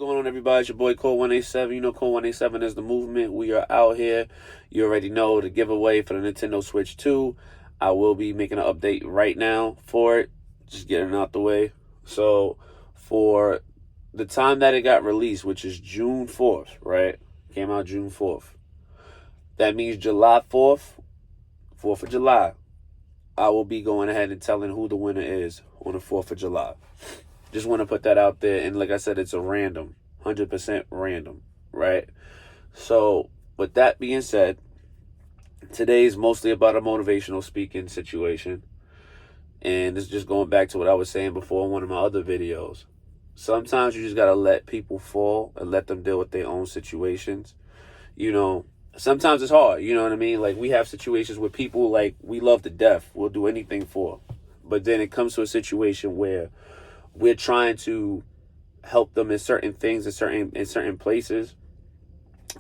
going on, everybody? It's your boy Cole 187. You know Cole 187 is the movement. We are out here. You already know the giveaway for the Nintendo Switch 2. I will be making an update right now for it. Just getting it out the way. So, for the time that it got released, which is June 4th, right? Came out June 4th. That means July 4th, 4th of July, I will be going ahead and telling who the winner is on the 4th of July. Just want to put that out there. And like I said, it's a random, 100% random, right? So with that being said, today's mostly about a motivational speaking situation. And this is just going back to what I was saying before in one of my other videos. Sometimes you just got to let people fall and let them deal with their own situations. You know, sometimes it's hard, you know what I mean? Like, we have situations where people, like, we love to death, we'll do anything for. But then it comes to a situation where we're trying to help them in certain things, in certain places,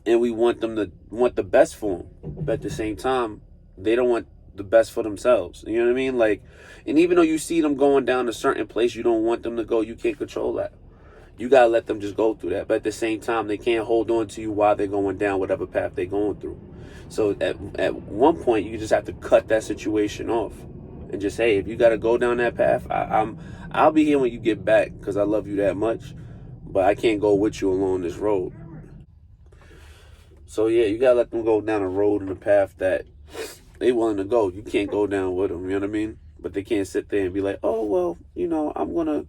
and we want them to want the best for them. But at the same time, they don't want the best for themselves. You know what I mean? Like, and even though you see them going down a certain place you don't want them to go, you can't control that. You gotta let them just go through that. But at the same time, they can't hold on to you while they're going down whatever path they're going through. So at one point, you just have to cut that situation off and just, hey, if you gotta go down that path, I'll be here when you get back because I love you that much. But I can't go with you along this road. So yeah, you gotta let them go down a road and a path that they willing to go. You can't go down with them. You know what I mean? But they can't sit there and be like, oh well, you know, I'm gonna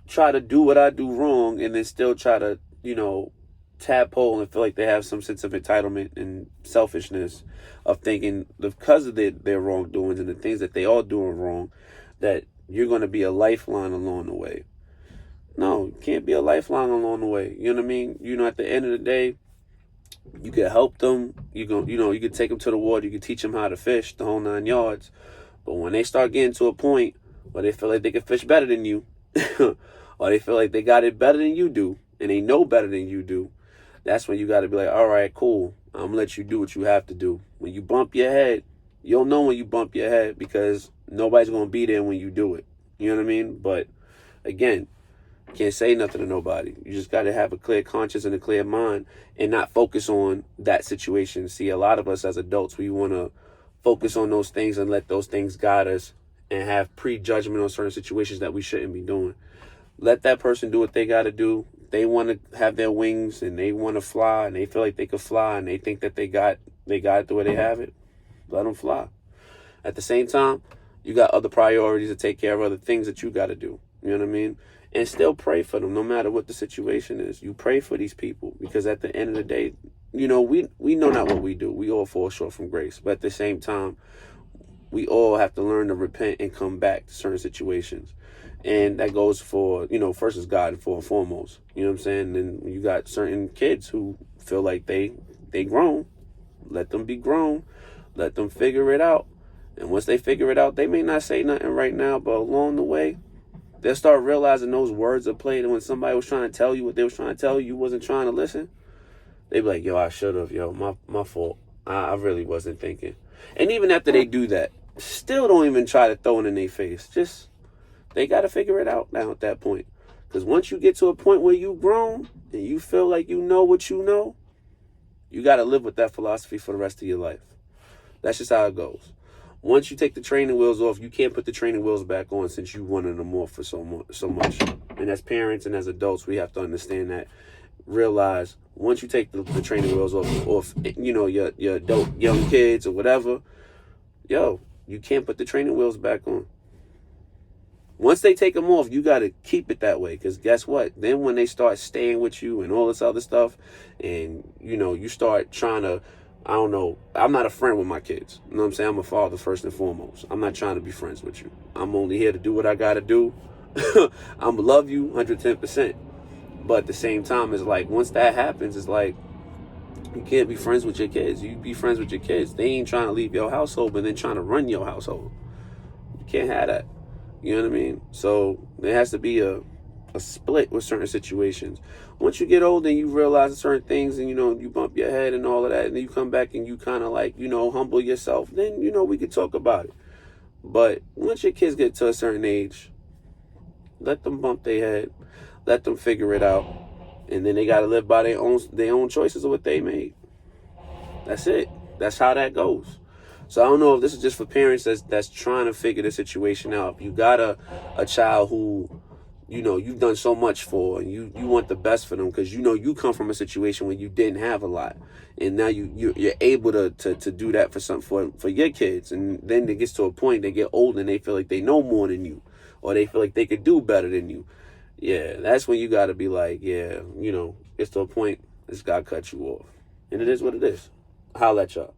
try to do what I do wrong and then still try to, you know, tadpole and feel like they have some sense of entitlement and selfishness of thinking because of their wrongdoings and the things that they are doing wrong, that you're going to be a lifeline along the way. No, you can't be a lifeline along the way. You know what I mean? You know, at the end of the day, you can help them. You can take them to the water. You can teach them how to fish, the whole 9 yards. But when they start getting to a point where they feel like they can fish better than you, or they feel like they got it better than you do, and they know better than you do, that's when you got to be like, all right, cool. I'm going to let you do what you have to do. When you bump your head, you'll know when you bump your head because nobody's going to be there when you do it. You know what I mean? But again, can't say nothing to nobody. You just got to have a clear conscience and a clear mind and not focus on that situation. See, a lot of us as adults, we want to focus on those things and let those things guide us and have prejudgment on certain situations that we shouldn't be doing. Let that person do what they got to do. They want to have their wings and they want to fly and they feel like they could fly and they think that they got it the way they have it. Let them fly. At the same time, you got other priorities to take care of, other things that you got to do. You know what I mean? And still pray for them no matter what the situation is. You pray for these people because at the end of the day, you know, we know not what we do. We all fall short from grace. But at the same time, we all have to learn to repent and come back to certain situations. And that goes for, you know, first is God and foremost. You know what I'm saying? And you got certain kids who feel like they grown. Let them be grown. Let them figure it out. And once they figure it out, they may not say nothing right now, but along the way, they'll start realizing those words are played. And when somebody was trying to tell you what they was trying to tell you, you wasn't trying to listen. They be like, yo, I should have. Yo, my fault. I really wasn't thinking. And even after they do that, still don't even try to throw it in their face. Just, they got to figure it out now at that point. Because once you get to a point where you grown and you feel like you know what you know, you got to live with that philosophy for the rest of your life. That's just how it goes. Once you take the training wheels off, you can't put the training wheels back on since you wanted them off for so much. And as parents and as adults, we have to understand that. Realize once you take the training wheels off, you know, your adult young kids or whatever, yo, you can't put the training wheels back on. Once they take them off, you got to keep it that way. Because guess what? Then when they start staying with you and all this other stuff, and, you know, you start trying to, I don't know, I'm not a friend with my kids. You know what I'm saying? I'm a father first and foremost. I'm not trying to be friends with you. I'm only here to do what I got to do. I'm going to love you 110%. But at the same time, it's like, once that happens, it's like, you can't be friends with your kids. You be friends with your kids. They ain't trying to leave your household, but then trying to run your household. You can't have that. You know what I mean? So there has to be a split with certain situations. Once you get older and you realize certain things and, you know, you bump your head and all of that, and then you come back and you kind of like, you know, humble yourself, then, you know, we could talk about it. But once your kids get to a certain age, let them bump their head. Let them figure it out. And then they got to live by their own choices of what they made. That's it. That's how that goes. So I don't know if this is just for parents that's trying to figure the situation out. If you got a child who, you've done so much for, and you want the best for them, because you come from a situation where you didn't have a lot, and now you're able to do that for your kids. And then it gets to a point, they get older and they feel like they know more than you, or they feel like they could do better than you. Yeah, that's when you got to be like, yeah, it's to a point, it's got to cut you off. And it is what it is. Holla at y'all.